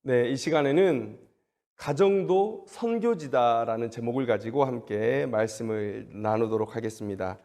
네, 이 시간에는 가정도 선교지다라는 제목을 가지고 함께 말씀을 나누도록 하겠습니다.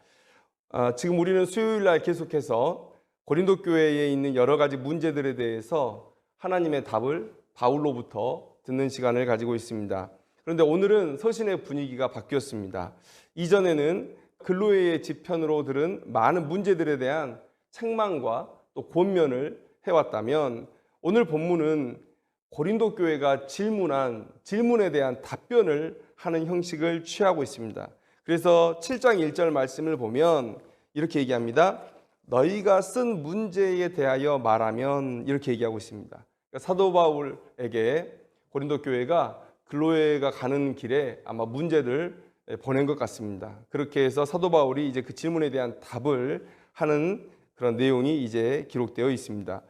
지금 우리는 수요일 날 계속해서 고린도 교회에 있는 여러 가지 문제들에 대해서 하나님의 답을 바울로부터 듣는 시간을 가지고 있습니다. 그런데 오늘은 서신의 분위기가 바뀌었습니다. 이전에는 근로회의 지편으로 들은 많은 문제들에 대한 책망과 또 권면을 해왔다면 오늘 본문은 고린도 교회가 질문한 질문에 대한 답변을 하는 형식을 취하고 있습니다. 그래서 7장 1절 말씀을 보면 이렇게 얘기합니다. 너희가 쓴 문제에 대하여 말하면, 이렇게 얘기하고 있습니다. 그러니까 사도 바울에게 고린도 교회가 근로회가 가는 길에 아마 문제를 보낸 것 같습니다. 그렇게 해서 사도 바울이 이제 그 질문에 대한 답을 하는 그런 내용이 이제 기록되어 있습니다.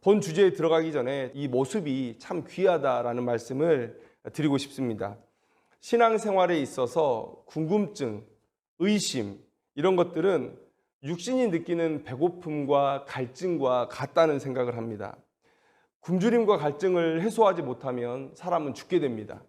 본 주제에 들어가기 전에 이 모습이 참 귀하다라는 말씀을 드리고 싶습니다. 신앙생활에 있어서 궁금증, 의심 이런 것들은 육신이 느끼는 배고픔과 갈증과 같다는 생각을 합니다. 굶주림과 갈증을 해소하지 못하면 사람은 죽게 됩니다.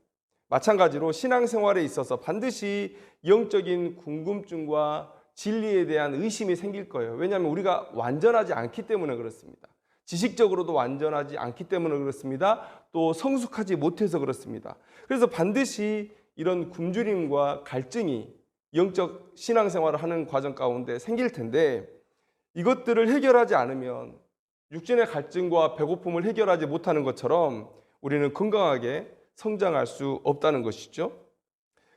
마찬가지로 신앙생활에 있어서 반드시 영적인 궁금증과 진리에 대한 의심이 생길 거예요. 왜냐하면 우리가 완전하지 않기 때문에 그렇습니다. 지식적으로도 완전하지 않기 때문에 그렇습니다. 또 성숙하지 못해서 그렇습니다. 그래서 반드시 이런 굶주림과 갈증이 영적 신앙생활을 하는 과정 가운데 생길 텐데, 이것들을 해결하지 않으면 육신의 갈증과 배고픔을 해결하지 못하는 것처럼 우리는 건강하게 성장할 수 없다는 것이죠.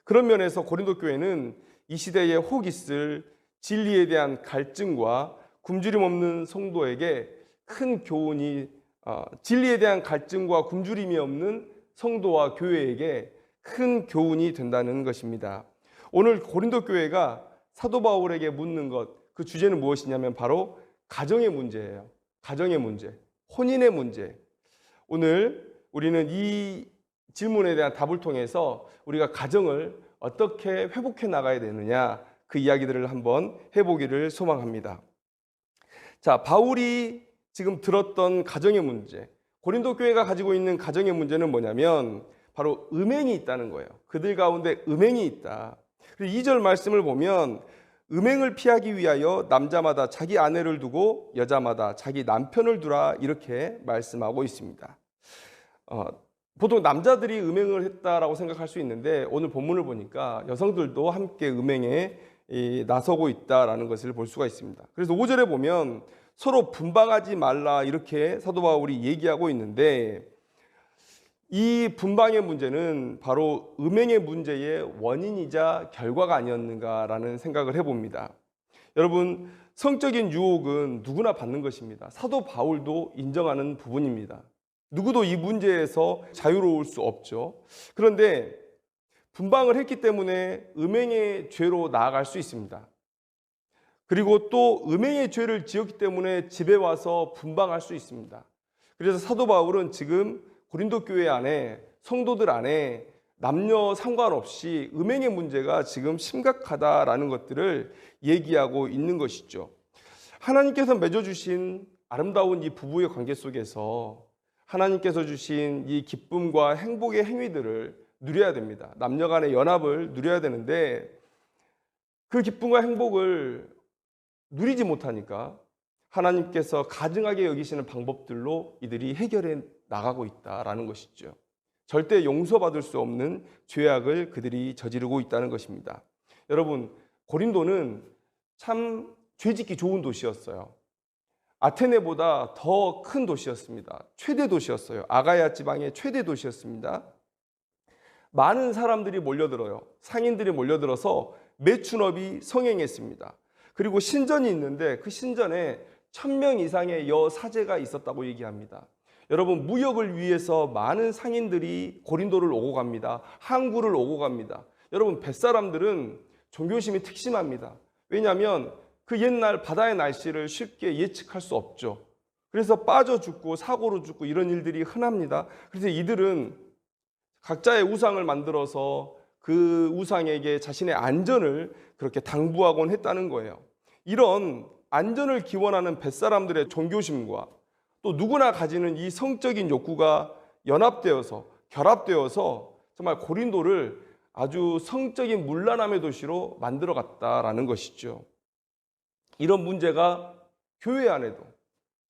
그런 면에서 고린도 교회는 이 시대에 혹 있을 진리에 대한 갈증과 굶주림 없는 성도에게 큰 교훈이, 진리에 대한 갈증과 굶주림이 없는 성도와 교회에게 큰 교훈이 된다는 것입니다. 오늘 고린도 교회가 사도 바울에게 묻는 것, 그 주제는 무엇이냐면 바로 가정의 문제예요. 가정의 문제, 혼인의 문제. 오늘 우리는 이 질문에 대한 답을 통해서 우리가 가정을 어떻게 회복해 나가야 되느냐, 그 이야기들을 한번 해보기를 소망합니다. 자, 바울이 지금 들었던 가정의 문제, 고린도 교회가 가지고 있는 가정의 문제는 뭐냐면 바로 음행이 있다는 거예요. 그들 가운데 음행이 있다. 그리고 2절 말씀을 보면 음행을 피하기 위하여 남자마다 자기 아내를 두고 여자마다 자기 남편을 두라, 이렇게 말씀하고 있습니다. 보통 남자들이 음행을 했다라고 생각할 수 있는데 오늘 본문을 보니까 여성들도 함께 음행에 나서고 있다라는 것을 볼 수가 있습니다. 그래서 5절에 보면 서로 분방하지 말라, 이렇게 사도 바울이 얘기하고 있는데, 이 분방의 문제는 바로 음행의 문제의 원인이자 결과가 아니었는가라는 생각을 해봅니다. 여러분, 성적인 유혹은 누구나 받는 것입니다. 사도 바울도 인정하는 부분입니다. 누구도 이 문제에서 자유로울 수 없죠. 그런데 분방을 했기 때문에 음행의 죄로 나아갈 수 있습니다. 그리고 또 음행의 죄를 지었기 때문에 집에 와서 분방할 수 있습니다. 그래서 사도 바울은 지금 고린도 교회 안에, 성도들 안에 남녀 상관없이 음행의 문제가 지금 심각하다라는 것들을 얘기하고 있는 것이죠. 하나님께서 맺어주신 아름다운 이 부부의 관계 속에서 하나님께서 주신 이 기쁨과 행복의 행위들을 누려야 됩니다. 남녀 간의 연합을 누려야 되는데 그 기쁨과 행복을 누리지 못하니까 하나님께서 가증하게 여기시는 방법들로 이들이 해결해 나가고 있다라는 것이죠. 절대 용서받을 수 없는 죄악을 그들이 저지르고 있다는 것입니다. 여러분, 고린도는 참 죄짓기 좋은 도시였어요. 아테네보다 더 큰 도시였습니다. 최대 도시였어요. 아가야 지방의 최대 도시였습니다. 많은 사람들이 몰려들어요. 상인들이 몰려들어서 매춘업이 성행했습니다. 그리고 신전이 있는데 그 신전에 1000명 이상의 여사제가 있었다고 얘기합니다. 여러분, 무역을 위해서 많은 상인들이 고린도를 오고 갑니다. 항구를 오고 갑니다. 여러분, 뱃사람들은 종교심이 특심합니다. 왜냐하면 그 옛날 바다의 날씨를 쉽게 예측할 수 없죠. 그래서 빠져 죽고 사고로 죽고 이런 일들이 흔합니다. 그래서 이들은 각자의 우상을 만들어서 그 우상에게 자신의 안전을 그렇게 당부하곤 했다는 거예요. 이런 안전을 기원하는 뱃사람들의 종교심과 또 누구나 가지는 이 성적인 욕구가 연합되어서 결합되어서 정말 고린도를 아주 성적인 문란함의 도시로 만들어 갔다라는 것이죠. 이런 문제가 교회 안에도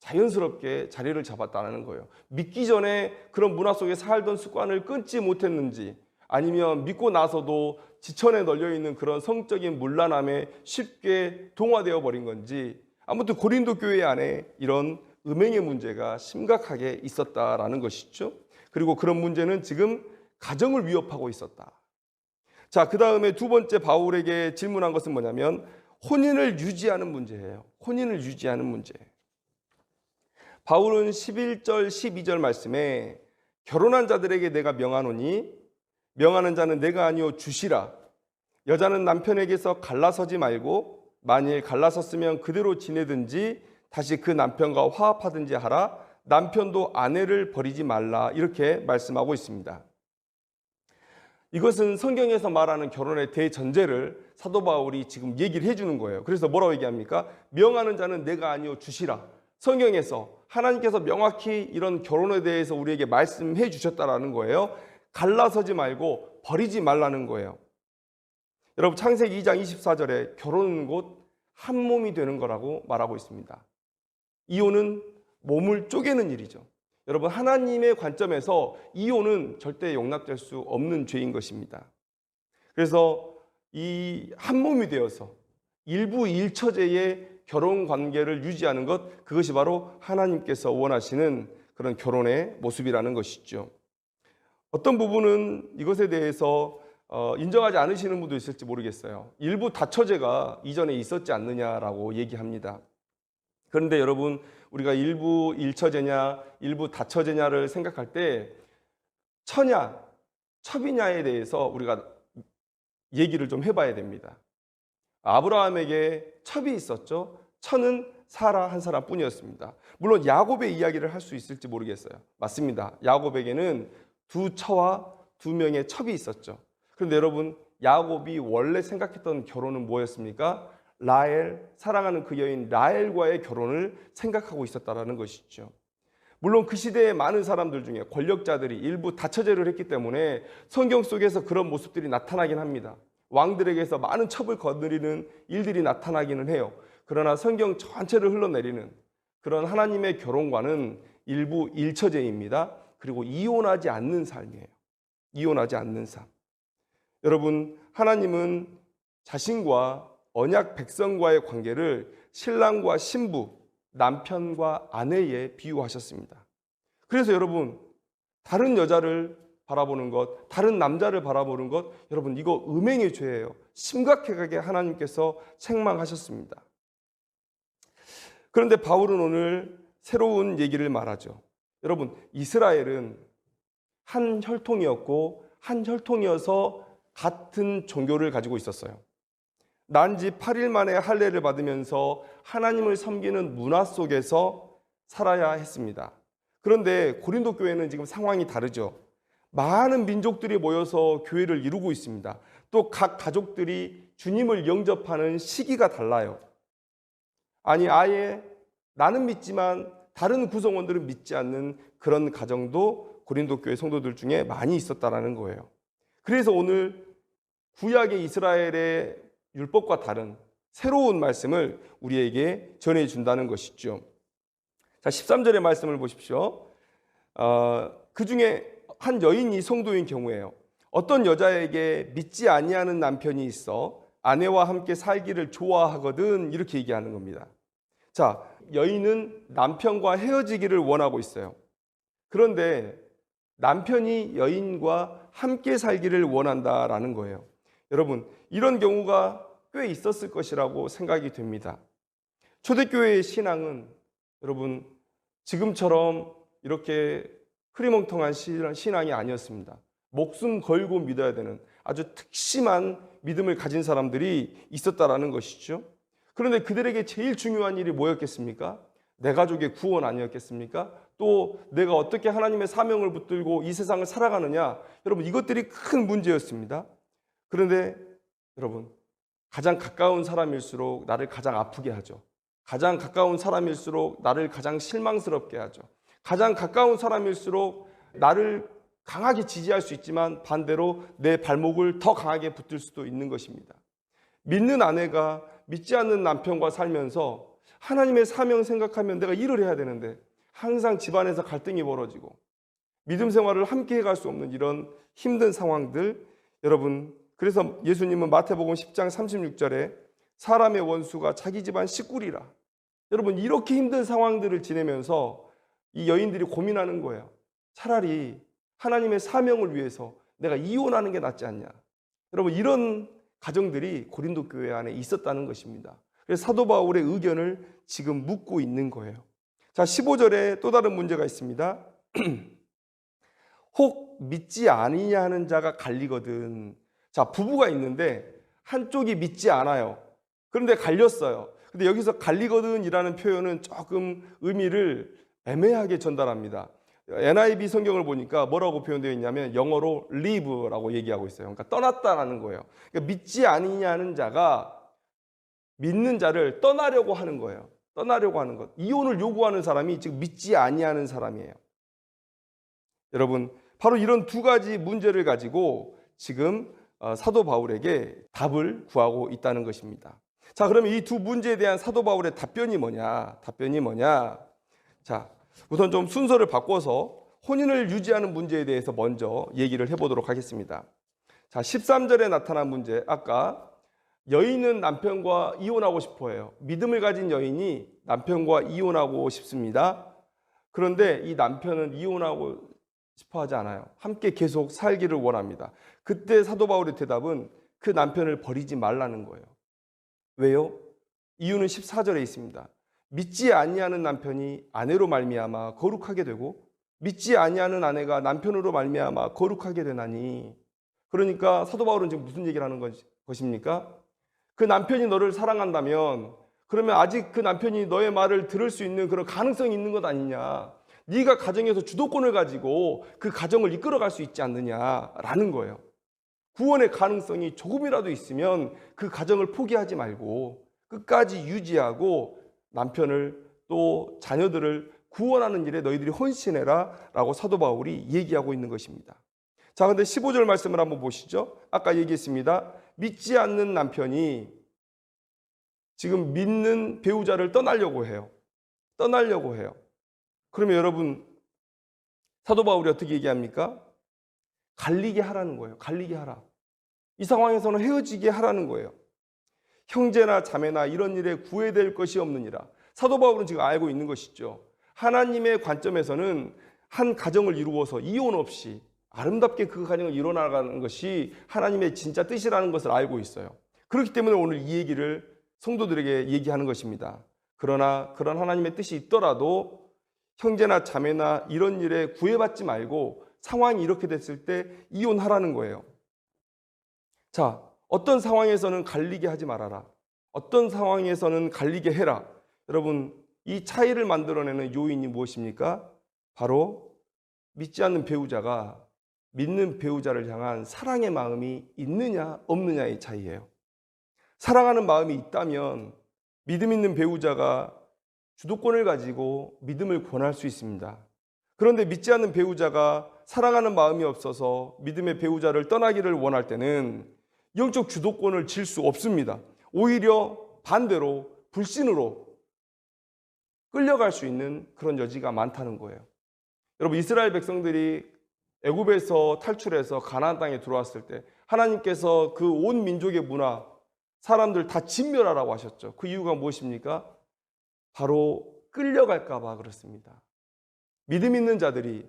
자연스럽게 자리를 잡았다는 거예요. 믿기 전에 그런 문화 속에 살던 습관을 끊지 못했는지, 아니면 믿고 나서도 지천에 널려있는 그런 성적인 문란함에 쉽게 동화되어 버린 건지, 아무튼 고린도 교회 안에 이런 음행의 문제가 심각하게 있었다라는 것이죠. 그리고 그런 문제는 지금 가정을 위협하고 있었다. 자, 그 다음에 두 번째 바울에게 질문한 것은 뭐냐면 혼인을 유지하는 문제예요. 혼인을 유지하는 문제. 바울은 11절 12절 말씀에 결혼한 자들에게 내가 명하노니 명하는 자는 내가 아니요 주시라. 여자는 남편에게서 갈라서지 말고 만일 갈라섰으면 그대로 지내든지 다시 그 남편과 화합하든지 하라. 남편도 아내를 버리지 말라. 이렇게 말씀하고 있습니다. 이것은 성경에서 말하는 결혼의 대전제를 사도 바울이 지금 얘기를 해주는 거예요. 그래서 뭐라고 얘기합니까? 명하는 자는 내가 아니요 주시라. 성경에서 하나님께서 명확히 이런 결혼에 대해서 우리에게 말씀해 주셨다라는 거예요. 갈라서지 말고 버리지 말라는 거예요. 여러분 창세기 2장 24절에 결혼은 곧 한 몸이 되는 거라고 말하고 있습니다. 이혼은 몸을 쪼개는 일이죠. 여러분 하나님의 관점에서 이혼은 절대 용납될 수 없는 죄인 것입니다. 그래서 이 한 몸이 되어서 일부 일처제의 결혼 관계를 유지하는 것, 그것이 바로 하나님께서 원하시는 그런 결혼의 모습이라는 것이죠. 어떤 부분은 이것에 대해서 인정하지 않으시는 분도 있을지 모르겠어요. 일부 다처제가 이전에 있었지 않느냐라고 얘기합니다. 그런데 여러분 우리가 일부 일처제냐 일부 다처제냐를 생각할 때 처냐 첩이냐에 대해서 우리가 얘기를 좀 해봐야 됩니다. 아브라함에게 첩이 있었죠. 처는 사라 한 사람뿐이었습니다. 물론 야곱의 이야기를 할 수 있을지 모르겠어요. 맞습니다. 야곱에게는 두 처와 두 명의 첩이 있었죠. 그런데 여러분 야곱이 원래 생각했던 결혼은 뭐였습니까? 라헬, 사랑하는 그 여인 라헬과의 결혼을 생각하고 있었다는 것이죠. 물론 그 시대의 많은 사람들 중에 권력자들이 일부 다처제를 했기 때문에 성경 속에서 그런 모습들이 나타나긴 합니다. 왕들에게서 많은 첩을 거느리는 일들이 나타나기는 해요. 그러나 성경 전체를 흘러내리는 그런 하나님의 결혼관은 일부 일처제입니다. 그리고 이혼하지 않는 삶이에요. 이혼하지 않는 삶. 여러분 하나님은 자신과 언약 백성과의 관계를 신랑과 신부, 남편과 아내에 비유하셨습니다. 그래서 여러분 다른 여자를 바라보는 것, 다른 남자를 바라보는 것, 여러분 이거 음행의 죄예요. 심각하게 하나님께서 책망하셨습니다. 그런데 바울은 오늘 새로운 얘기를 말하죠. 여러분 이스라엘은 한 혈통이었고 한 혈통이어서 같은 종교를 가지고 있었어요. 난 지 8일 만에 할례를 받으면서 하나님을 섬기는 문화 속에서 살아야 했습니다. 그런데 고린도 교회는 지금 상황이 다르죠. 많은 민족들이 모여서 교회를 이루고 있습니다. 또 각 가족들이 주님을 영접하는 시기가 달라요. 아니 아예 나는 믿지만 다른 구성원들은 믿지 않는 그런 가정도 고린도 교회 성도들 중에 많이 있었다라는 거예요. 그래서 오늘 구약의 이스라엘의 율법과 다른 새로운 말씀을 우리에게 전해준다는 것이죠. 자, 13절의 말씀을 보십시오. 그 중에 한 여인이 성도인 경우에요. 어떤 여자에게 믿지 아니하는 남편이 있어 아내와 함께 살기를 좋아하거든 이렇게 얘기하는 겁니다. 자, 여인은 남편과 헤어지기를 원하고 있어요. 그런데 남편이 여인과 함께 살기를 원한다라는 거예요. 여러분 이런 경우가 꽤 있었을 것이라고 생각이 됩니다. 초대교회의 신앙은 여러분 지금처럼 이렇게 흐리멍텅한 신앙이 아니었습니다. 목숨 걸고 믿어야 되는 아주 특심한 믿음을 가진 사람들이 있었다라는 것이죠. 그런데 그들에게 제일 중요한 일이 뭐였겠습니까? 내 가족의 구원 아니었겠습니까? 또 내가 어떻게 하나님의 사명을 붙들고 이 세상을 살아가느냐, 여러분 이것들이 큰 문제였습니다. 그런데 여러분 가장 가까운 사람일수록 나를 가장 아프게 하죠. 가장 가까운 사람일수록 나를 가장 실망스럽게 하죠. 가장 가까운 사람일수록 나를 강하게 지지할 수 있지만 반대로 내 발목을 더 강하게 붙들 수도 있는 것입니다. 믿는 아내가 믿지 않는 남편과 살면서 하나님의 사명 생각하면 내가 일을 해야 되는데 항상 집안에서 갈등이 벌어지고 믿음 생활을 함께 해갈 수 없는 이런 힘든 상황들, 여러분, 그래서 예수님은 마태복음 10장 36절에 사람의 원수가 자기 집안 식구리라. 여러분, 이렇게 힘든 상황들을 지내면서 이 여인들이 고민하는 거예요. 차라리 하나님의 사명을 위해서 내가 이혼하는 게 낫지 않냐. 여러분, 이런 가정들이 고린도 교회 안에 있었다는 것입니다. 그래서 사도 바울의 의견을 지금 묻고 있는 거예요. 자, 15절에 또 다른 문제가 있습니다. 혹 믿지 아니냐 하는 자가 갈리거든. 자, 부부가 있는데 한쪽이 믿지 않아요. 그런데 갈렸어요. 근데 여기서 갈리거든이라는 표현은 조금 의미를 애매하게 전달합니다. NIV 성경을 보니까 뭐라고 표현되어 있냐면 영어로 leave라고 얘기하고 있어요. 그러니까 떠났다라는 거예요. 그러니까 믿지 아니냐는 자가 믿는 자를 떠나려고 하는 거예요. 떠나려고 하는 것. 이혼을 요구하는 사람이 지금 믿지 아니하는 사람이에요. 여러분, 바로 이런 두 가지 문제를 가지고 지금 사도 바울에게 답을 구하고 있다는 것입니다. 자, 그러면 이 두 문제에 대한 사도 바울의 답변이 뭐냐? 자, 우선 좀 순서를 바꿔서 혼인을 유지하는 문제에 대해서 먼저 얘기를 해보도록 하겠습니다. 자, 13절에 나타난 문제, 아까 여인은 남편과 이혼하고 싶어 해요. 믿음을 가진 여인이 남편과 이혼하고 싶습니다. 그런데 이 남편은 이혼하고 싶어 하지 않아요. 함께 계속 살기를 원합니다. 그때 사도 바울의 대답은 그 남편을 버리지 말라는 거예요. 왜요? 이유는 14절에 있습니다. 믿지 아니하는 남편이 아내로 말미암아 거룩하게 되고 믿지 아니하는 아내가 남편으로 말미암아 거룩하게 되나니. 그러니까 사도 바울은 지금 무슨 얘기를 하는 것입니까? 그 남편이 너를 사랑한다면 그러면 아직 그 남편이 너의 말을 들을 수 있는 그런 가능성이 있는 것 아니냐. 네가 가정에서 주도권을 가지고 그 가정을 이끌어갈 수 있지 않느냐라는 거예요. 구원의 가능성이 조금이라도 있으면 그 가정을 포기하지 말고 끝까지 유지하고 남편을 또 자녀들을 구원하는 일에 너희들이 헌신해라 라고 사도 바울이 얘기하고 있는 것입니다. 자, 근데 15절 말씀을 한번 보시죠. 아까 얘기했습니다. 믿지 않는 남편이 지금 믿는 배우자를 떠나려고 해요. 그러면 여러분, 사도 바울이 어떻게 얘기합니까? 갈리게 하라는 거예요. 갈리게 하라. 이 상황에서는 헤어지게 하라는 거예요. 형제나 자매나 이런 일에 구애될 것이 없느니라. 사도 바울은 지금 알고 있는 것이죠. 하나님의 관점에서는 한 가정을 이루어서 이혼 없이 아름답게 그 가정을 이뤄나가는 것이 하나님의 진짜 뜻이라는 것을 알고 있어요. 그렇기 때문에 오늘 이 얘기를 성도들에게 얘기하는 것입니다. 그러나 그런 하나님의 뜻이 있더라도 형제나 자매나 이런 일에 구애받지 말고 상황이 이렇게 됐을 때 이혼하라는 거예요. 자, 어떤 상황에서는 갈리게 하지 말아라. 어떤 상황에서는 갈리게 해라. 여러분, 이 차이를 만들어내는 요인이 무엇입니까? 바로 믿지 않는 배우자가 믿는 배우자를 향한 사랑의 마음이 있느냐 없느냐의 차이예요. 사랑하는 마음이 있다면 믿음 있는 배우자가 주도권을 가지고 믿음을 권할 수 있습니다. 그런데 믿지 않는 배우자가 사랑하는 마음이 없어서 믿음의 배우자를 떠나기를 원할 때는 영적 주도권을 질 수 없습니다. 오히려 반대로 불신으로 끌려갈 수 있는 그런 여지가 많다는 거예요. 여러분, 이스라엘 백성들이 애굽에서 탈출해서 가나안 땅에 들어왔을 때 하나님께서 그 온 민족의 문화, 사람들 다 진멸하라고 하셨죠. 그 이유가 무엇입니까? 바로 끌려갈까 봐 그렇습니다. 믿음 있는 자들이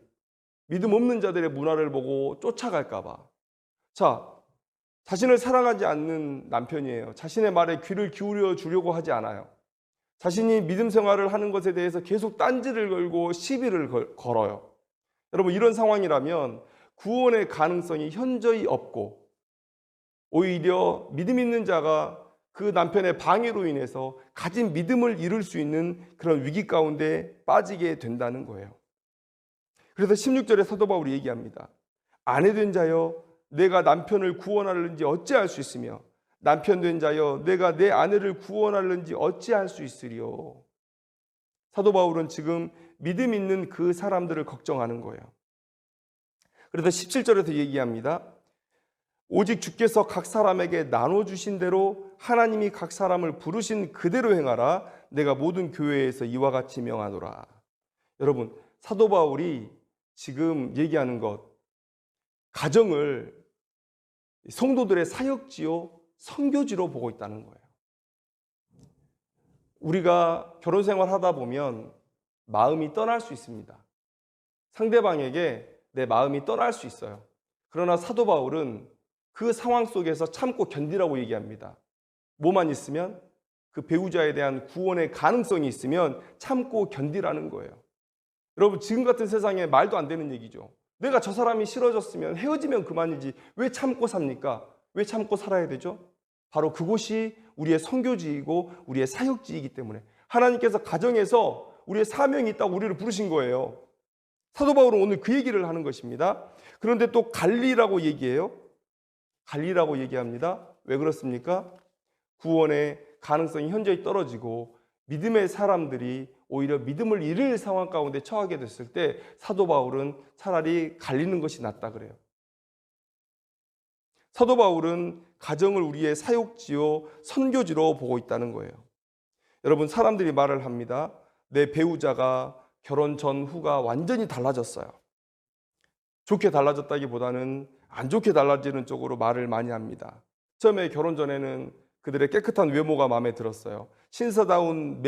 믿음 없는 자들의 문화를 보고 쫓아갈까 봐. 자, 자신을 사랑하지 않는 남편이에요. 자신의 말에 귀를 기울여 주려고 하지 않아요. 자신이 믿음 생활을 하는 것에 대해서 계속 딴지를 걸고 시비를 걸어요. 여러분, 이런 상황이라면 구원의 가능성이 현저히 없고 오히려 믿음 있는 자가 그 남편의 방해로 인해서 가진 믿음을 잃을 수 있는 그런 위기 가운데 빠지게 된다는 거예요. 그래서 16절에 사도 바울이 얘기합니다. 아내된 자여 내가 남편을 구원하는지 어찌할 수 있으며 남편 된 자여 내가 내 아내를 구원하려는지 어찌할 수 있으리요. 사도 바울은 지금 믿음 있는 그 사람들을 걱정하는 거예요. 그래서 17절에서 얘기합니다. 오직 주께서 각 사람에게 나눠주신 대로 하나님이 각 사람을 부르신 그대로 행하라. 내가 모든 교회에서 이와 같이 명하노라. 여러분, 사도 바울이 지금 얘기하는 것, 가정을 성도들의 사역지요, 선교지로 보고 있다는 거예요. 우리가 결혼 생활 하다 보면 마음이 떠날 수 있습니다. 상대방에게 내 마음이 떠날 수 있어요. 그러나 사도 바울은 그 상황 속에서 참고 견디라고 얘기합니다. 뭐만 있으면, 그 배우자에 대한 구원의 가능성이 있으면 참고 견디라는 거예요. 여러분, 지금 같은 세상에 말도 안 되는 얘기죠. 내가 저 사람이 싫어졌으면 헤어지면 그만이지 왜 참고 삽니까? 왜 참고 살아야 되죠? 바로 그곳이 우리의 선교지이고 우리의 사역지이기 때문에 하나님께서 가정에서 우리의 사명이 있다고 우리를 부르신 거예요. 사도 바울은 오늘 그 얘기를 하는 것입니다. 그런데 또 갈리라고 얘기해요. 갈리라고 얘기합니다. 왜 그렇습니까? 구원의 가능성이 현저히 떨어지고 믿음의 사람들이 오히려 믿음을 잃을 상황 가운데 처하게 됐을 때 사도 바울은 차라리 갈리는 것이 낫다 그래요. 사도 바울은 가정을 우리의 사역지요, 선교지로 보고 있다는 거예요. 여러분, 사람들이 말을 합니다. 내 배우자가 결혼 전 후가 완전히 달라졌어요. 좋게 달라졌다기보다는 안 좋게 달라지는 쪽으로 말을 많이 합니다. 처음에 결혼 전에는 그들의 깨끗한 외모가 마음에 들었어요. 신사다운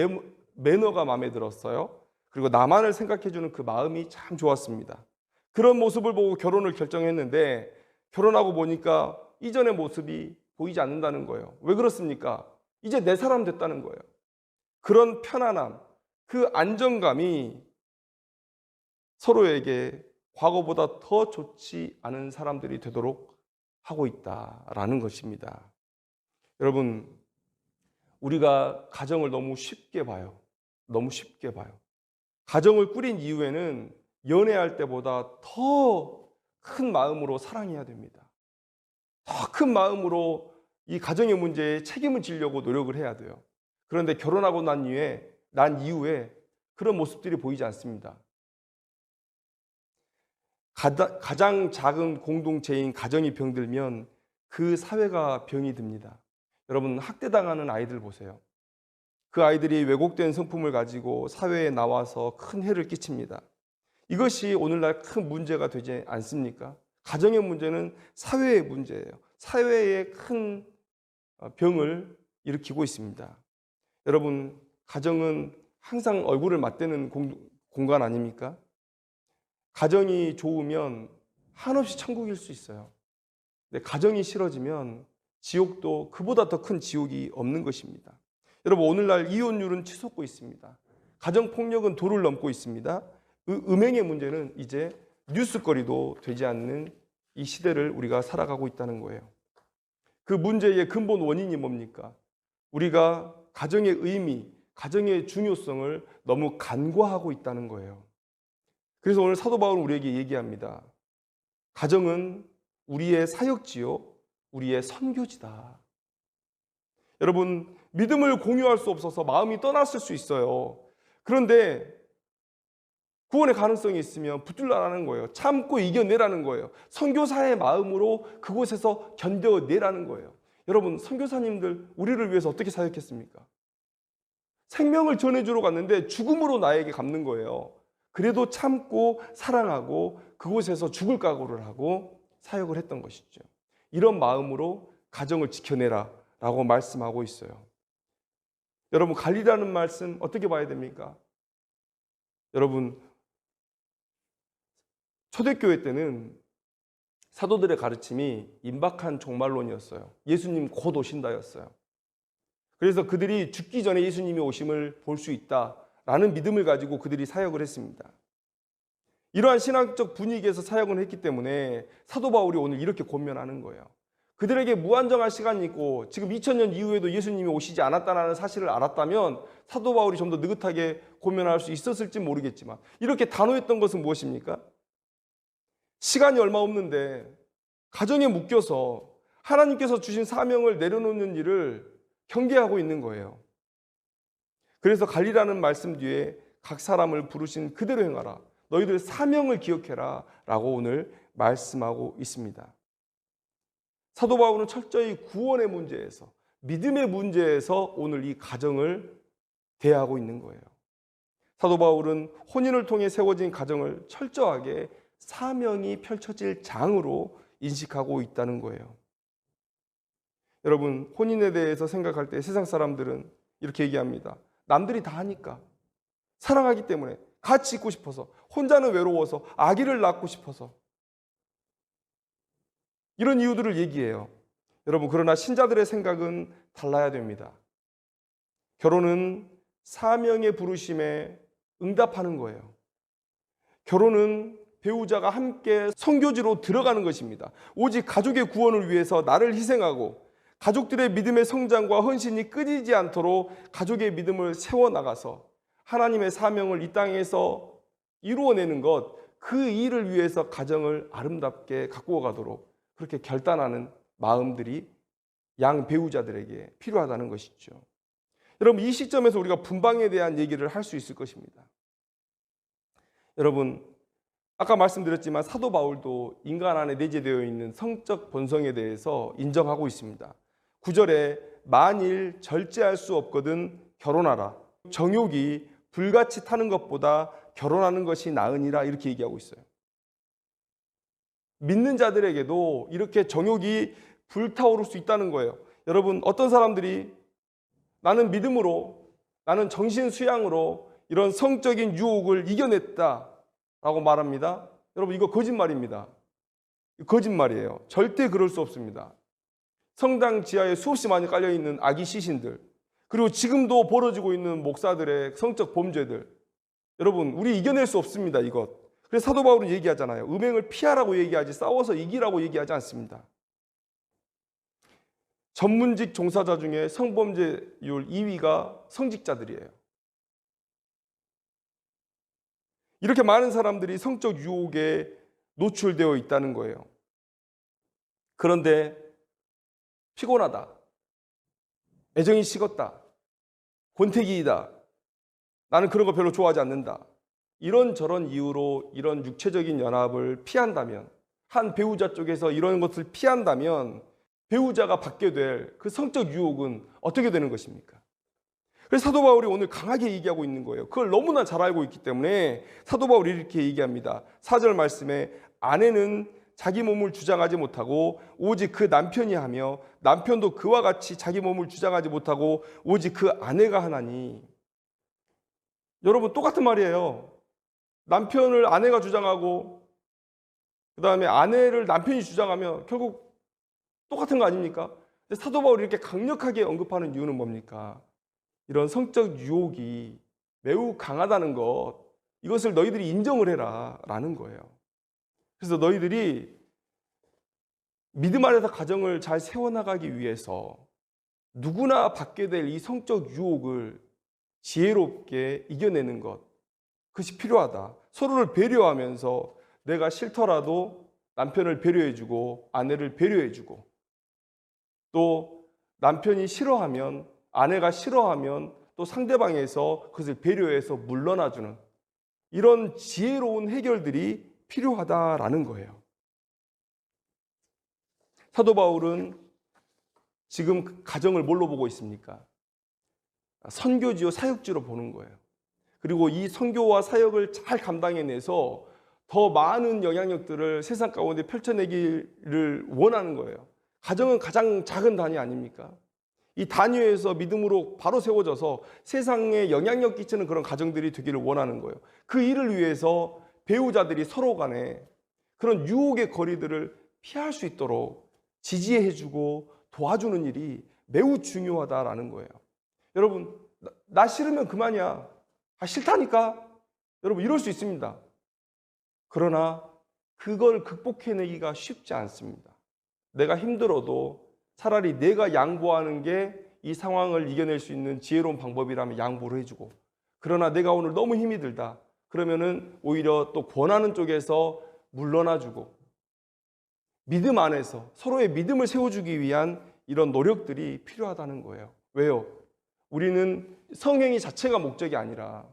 매너가 마음에 들었어요. 그리고 나만을 생각해주는 그 마음이 참 좋았습니다. 그런 모습을 보고 결혼을 결정했는데 결혼하고 보니까 이전의 모습이 보이지 않는다는 거예요. 왜 그렇습니까? 이제 내 사람 됐다는 거예요. 그런 편안함, 그 안정감이 서로에게 과거보다 더 좋지 않은 사람들이 되도록 하고 있다라는 것입니다. 여러분, 우리가 가정을 너무 쉽게 봐요. 너무 쉽게 봐요. 가정을 꾸린 이후에는 연애할 때보다 더 큰 마음으로 사랑해야 됩니다. 더 큰 마음으로 이 가정의 문제에 책임을 지려고 노력을 해야 돼요. 그런데 결혼하고 난 이후에 그런 모습들이 보이지 않습니다. 가장 작은 공동체인 가정이 병들면 그 사회가 병이 듭니다. 여러분, 학대당하는 아이들 보세요. 그 아이들이 왜곡된 성품을 가지고 사회에 나와서 큰 해를 끼칩니다. 이것이 오늘날 큰 문제가 되지 않습니까? 가정의 문제는 사회의 문제예요. 사회에 큰 병을 일으키고 있습니다. 여러분, 가정은 항상 얼굴을 맞대는 공간 아닙니까? 가정이 좋으면 한없이 천국일 수 있어요. 근데 가정이 싫어지면 지옥도 그보다 더 큰 지옥이 없는 것입니다. 여러분, 오늘날 이혼율은 치솟고 있습니다. 가정폭력은 도를 넘고 있습니다. 음행의 문제는 이제 뉴스거리도 되지 않는 이 시대를 우리가 살아가고 있다는 거예요. 그 문제의 근본 원인이 뭡니까? 우리가 가정의 의미, 가정의 중요성을 너무 간과하고 있다는 거예요. 그래서 오늘 사도 바울은 우리에게 얘기합니다. 가정은 우리의 사역지요, 우리의 선교지다. 여러분, 믿음을 공유할 수 없어서 마음이 떠났을 수 있어요. 그런데 구원의 가능성이 있으면 붙들라는 거예요. 참고 이겨내라는 거예요. 선교사의 마음으로 그곳에서 견뎌내라는 거예요. 여러분, 선교사님들 우리를 위해서 어떻게 사역했습니까? 생명을 전해주러 갔는데 죽음으로 나에게 갚는 거예요. 그래도 참고 사랑하고 그곳에서 죽을 각오를 하고 사역을 했던 것이죠. 이런 마음으로 가정을 지켜내라 라고 말씀하고 있어요. 여러분, 갈리라는 말씀 어떻게 봐야 됩니까? 여러분, 초대교회 때는 사도들의 가르침이 임박한 종말론이었어요. 예수님 곧 오신다였어요. 그래서 그들이 죽기 전에 예수님이 오심을 볼 수 있다라는 믿음을 가지고 그들이 사역을 했습니다. 이러한 신학적 분위기에서 사역을 했기 때문에 사도 바울이 오늘 이렇게 권면하는 거예요. 그들에게 무한정한 시간이 있고 지금 2000년 이후에도 예수님이 오시지 않았다는 사실을 알았다면 사도 바울이 좀 더 느긋하게 권면할 수 있었을지 모르겠지만 이렇게 단호했던 것은 무엇입니까? 시간이 얼마 없는데 가정에 묶여서 하나님께서 주신 사명을 내려놓는 일을 경계하고 있는 거예요. 그래서 관리라는 말씀 뒤에 각 사람을 부르신 그대로 행하라. 너희들 사명을 기억해라. 라고 오늘 말씀하고 있습니다. 사도 바울은 철저히 구원의 문제에서, 믿음의 문제에서 오늘 이 가정을 대하고 있는 거예요. 사도 바울은 혼인을 통해 세워진 가정을 철저하게 사명이 펼쳐질 장으로 인식하고 있다는 거예요. 여러분, 혼인에 대해서 생각할 때 세상 사람들은 이렇게 얘기합니다. 남들이 다 하니까, 사랑하기 때문에, 같이 있고 싶어서, 혼자는 외로워서, 아기를 낳고 싶어서, 이런 이유들을 얘기해요. 여러분, 그러나 신자들의 생각은 달라야 됩니다. 결혼은 사명의 부르심에 응답하는 거예요. 결혼은 배우자가 함께 선교지로 들어가는 것입니다. 오직 가족의 구원을 위해서 나를 희생하고 가족들의 믿음의 성장과 헌신이 끊이지 않도록 가족의 믿음을 세워나가서 하나님의 사명을 이 땅에서 이루어내는 것, 그 일을 위해서 가정을 아름답게 가꾸어 가도록 그렇게 결단하는 마음들이 양 배우자들에게 필요하다는 것이죠. 여러분, 이 시점에서 우리가 분방에 대한 얘기를 할 수 있을 것입니다. 여러분, 아까 말씀드렸지만 사도 바울도 인간 안에 내재되어 있는 성적 본성에 대해서 인정하고 있습니다. 9절에 만일 절제할 수 없거든 결혼하라. 정욕이 불같이 타는 것보다 결혼하는 것이 나으니라, 이렇게 얘기하고 있어요. 믿는 자들에게도 이렇게 정욕이 불타오를 수 있다는 거예요. 여러분, 어떤 사람들이 나는 믿음으로, 나는 정신 수양으로 이런 성적인 유혹을 이겨냈다라고 말합니다. 여러분, 이거 거짓말입니다. 거짓말이에요. 절대 그럴 수 없습니다. 성당 지하에 수없이 많이 깔려있는 아기 시신들, 그리고 지금도 벌어지고 있는 목사들의 성적 범죄들, 여러분, 우리 이겨낼 수 없습니다, 이것. 그래서 사도 바울은 얘기하잖아요. 음행을 피하라고 얘기하지 싸워서 이기라고 얘기하지 않습니다. 전문직 종사자 중에 성범죄율 2위가 성직자들이에요. 이렇게 많은 사람들이 성적 유혹에 노출되어 있다는 거예요. 그런데 피곤하다, 애정이 식었다, 권태기이다, 나는 그런 거 별로 좋아하지 않는다, 이런저런 이유로 이런 육체적인 연합을 피한다면, 한 배우자 쪽에서 이런 것을 피한다면 배우자가 받게 될 그 성적 유혹은 어떻게 되는 것입니까? 그래서 사도 바울이 오늘 강하게 얘기하고 있는 거예요. 그걸 너무나 잘 알고 있기 때문에 사도 바울이 이렇게 얘기합니다. 4절 말씀에 아내는 자기 몸을 주장하지 못하고 오직 그 남편이 하며 남편도 그와 같이 자기 몸을 주장하지 못하고 오직 그 아내가 하나니. 여러분, 똑같은 말이에요. 남편을 아내가 주장하고 그 다음에 아내를 남편이 주장하면 결국 똑같은 거 아닙니까? 근데 사도 바울이 이렇게 강력하게 언급하는 이유는 뭡니까? 이런 성적 유혹이 매우 강하다는 것, 이것을 너희들이 인정을 해라 라는 거예요. 그래서 너희들이 믿음 안에서 가정을 잘 세워나가기 위해서 누구나 받게 될 이 성적 유혹을 지혜롭게 이겨내는 것, 그것이 필요하다. 서로를 배려하면서 내가 싫더라도 남편을 배려해주고 아내를 배려해주고, 또 남편이 싫어하면, 아내가 싫어하면 또 상대방에서 그것을 배려해서 물러나주는 이런 지혜로운 해결들이 필요하다라는 거예요. 사도 바울은 지금 가정을 뭘로 보고 있습니까? 선교지요, 사역지로 보는 거예요. 그리고 이 선교와 사역을 잘 감당해내서 더 많은 영향력들을 세상 가운데 펼쳐내기를 원하는 거예요. 가정은 가장 작은 단위 아닙니까? 이 단위에서 믿음으로 바로 세워져서 세상에 영향력 끼치는 그런 가정들이 되기를 원하는 거예요. 그 일을 위해서 배우자들이 서로 간에 그런 유혹의 거리들을 피할 수 있도록 지지해주고 도와주는 일이 매우 중요하다라는 거예요. 여러분, 나 싫으면 그만이야. 싫다니까? 여러분, 이럴 수 있습니다. 그러나 그걸 극복해내기가 쉽지 않습니다. 내가 힘들어도 차라리 내가 양보하는 게 이 상황을 이겨낼 수 있는 지혜로운 방법이라면 양보를 해주고, 그러나 내가 오늘 너무 힘이 들다 그러면은 오히려 또 권하는 쪽에서 물러나주고, 믿음 안에서 서로의 믿음을 세워주기 위한 이런 노력들이 필요하다는 거예요. 왜요? 우리는 성행위 자체가 목적이 아니라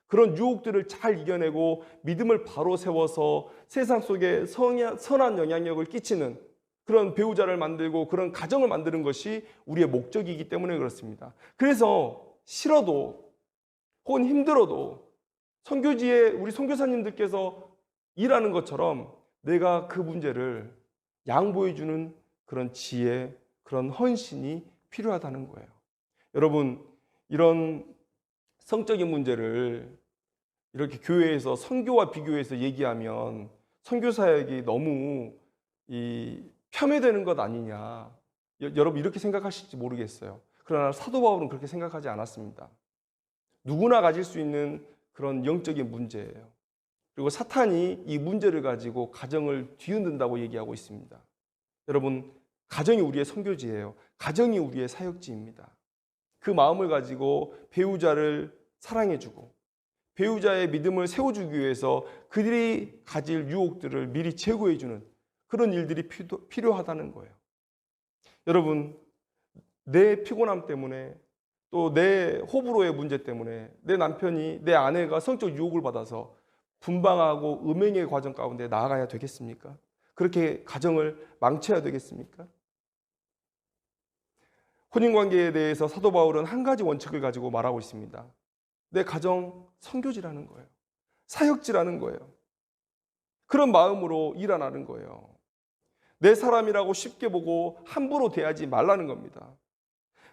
그런 유혹들을 잘 이겨내고 믿음을 바로 세워서 세상 속에 선한 영향력을 끼치는 그런 배우자를 만들고 그런 가정을 만드는 것이 우리의 목적이기 때문에 그렇습니다. 그래서 싫어도 혹은 힘들어도 선교지에 우리 선교사님들께서 일하는 것처럼 내가 그 문제를 양보해주는 그런 지혜, 그런 헌신이 필요하다는 거예요. 여러분, 이런 성적인 문제를 이렇게 교회에서 선교와 비교해서 얘기하면 선교사역이 너무 폄훼되는 것 아니냐. 여러분 이렇게 생각하실지 모르겠어요. 그러나 사도 바울은 그렇게 생각하지 않았습니다. 누구나 가질 수 있는 그런 영적인 문제예요. 그리고 사탄이 이 문제를 가지고 가정을 뒤흔든다고 얘기하고 있습니다. 여러분, 가정이 우리의 선교지예요. 가정이 우리의 사역지입니다. 그 마음을 가지고 배우자를 사랑해주고 배우자의 믿음을 세워주기 위해서 그들이 가질 유혹들을 미리 제거해주는 그런 일들이 필요하다는 거예요. 여러분, 내 피곤함 때문에 또 내 호불호의 문제 때문에 내 남편이, 내 아내가 성적 유혹을 받아서 분방하고 음행의 과정 가운데 나아가야 되겠습니까? 그렇게 가정을 망쳐야 되겠습니까? 혼인관계에 대해서 사도 바울은 한 가지 원칙을 가지고 말하고 있습니다. 내 가정 선교지라는 거예요. 사역지라는 거예요. 그런 마음으로 일어나는 거예요. 내 사람이라고 쉽게 보고 함부로 대하지 말라는 겁니다.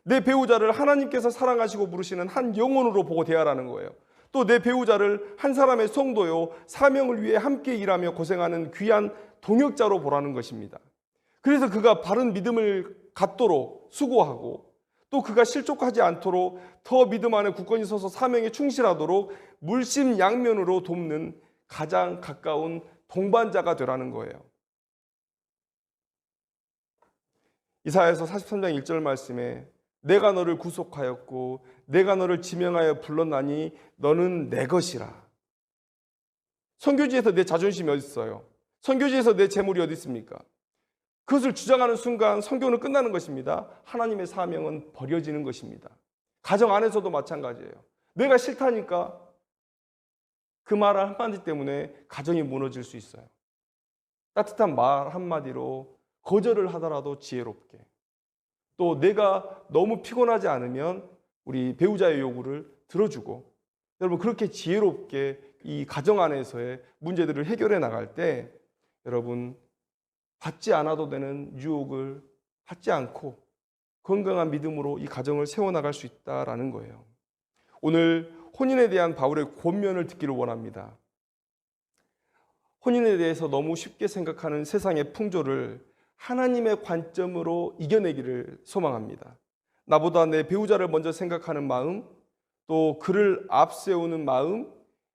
내 배우자를 하나님께서 사랑하시고 부르시는 한 영혼으로 보고 대하라는 거예요. 또 내 배우자를 한 사람의 성도요, 사명을 위해 함께 일하며 고생하는 귀한 동역자로 보라는 것입니다. 그래서 그가 바른 믿음을 갖도록 수고하고 또 그가 실족하지 않도록 더 믿음 안에 굳건히 서서 사명에 충실하도록 물심양면으로 돕는 가장 가까운 동반자가 되라는 거예요. 이사야서 43장 1절 말씀에 내가 너를 구속하였고 내가 너를 지명하여 불렀나니 너는 내 것이라. 선교지에서 내 자존심이 어디 있어요? 선교지에서 내 재물이 어디 있습니까? 그것을 주장하는 순간 선교는 끝나는 것입니다. 하나님의 사명은 버려지는 것입니다. 가정 안에서도 마찬가지예요. 내가 싫다니까 그 말 한마디 때문에 가정이 무너질 수 있어요. 따뜻한 말 한마디로 거절을 하더라도 지혜롭게, 또 내가 너무 피곤하지 않으면 우리 배우자의 요구를 들어주고, 여러분 그렇게 지혜롭게 이 가정 안에서의 문제들을 해결해 나갈 때 여러분 받지 않아도 되는 유혹을 받지 않고 건강한 믿음으로 이 가정을 세워나갈 수 있다라는 거예요. 오늘 혼인에 대한 바울의 권면을 듣기를 원합니다. 혼인에 대해서 너무 쉽게 생각하는 세상의 풍조를 하나님의 관점으로 이겨내기를 소망합니다. 나보다 내 배우자를 먼저 생각하는 마음, 또 그를 앞세우는 마음,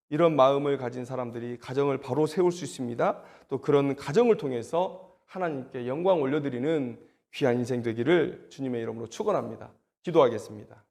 이런 마음을 가진 사람들이 가정을 바로 세울 수 있습니다. 또 그런 가정을 통해서 하나님께 영광 올려드리는 귀한 인생 되기를 주님의 이름으로 축원합니다. 기도하겠습니다.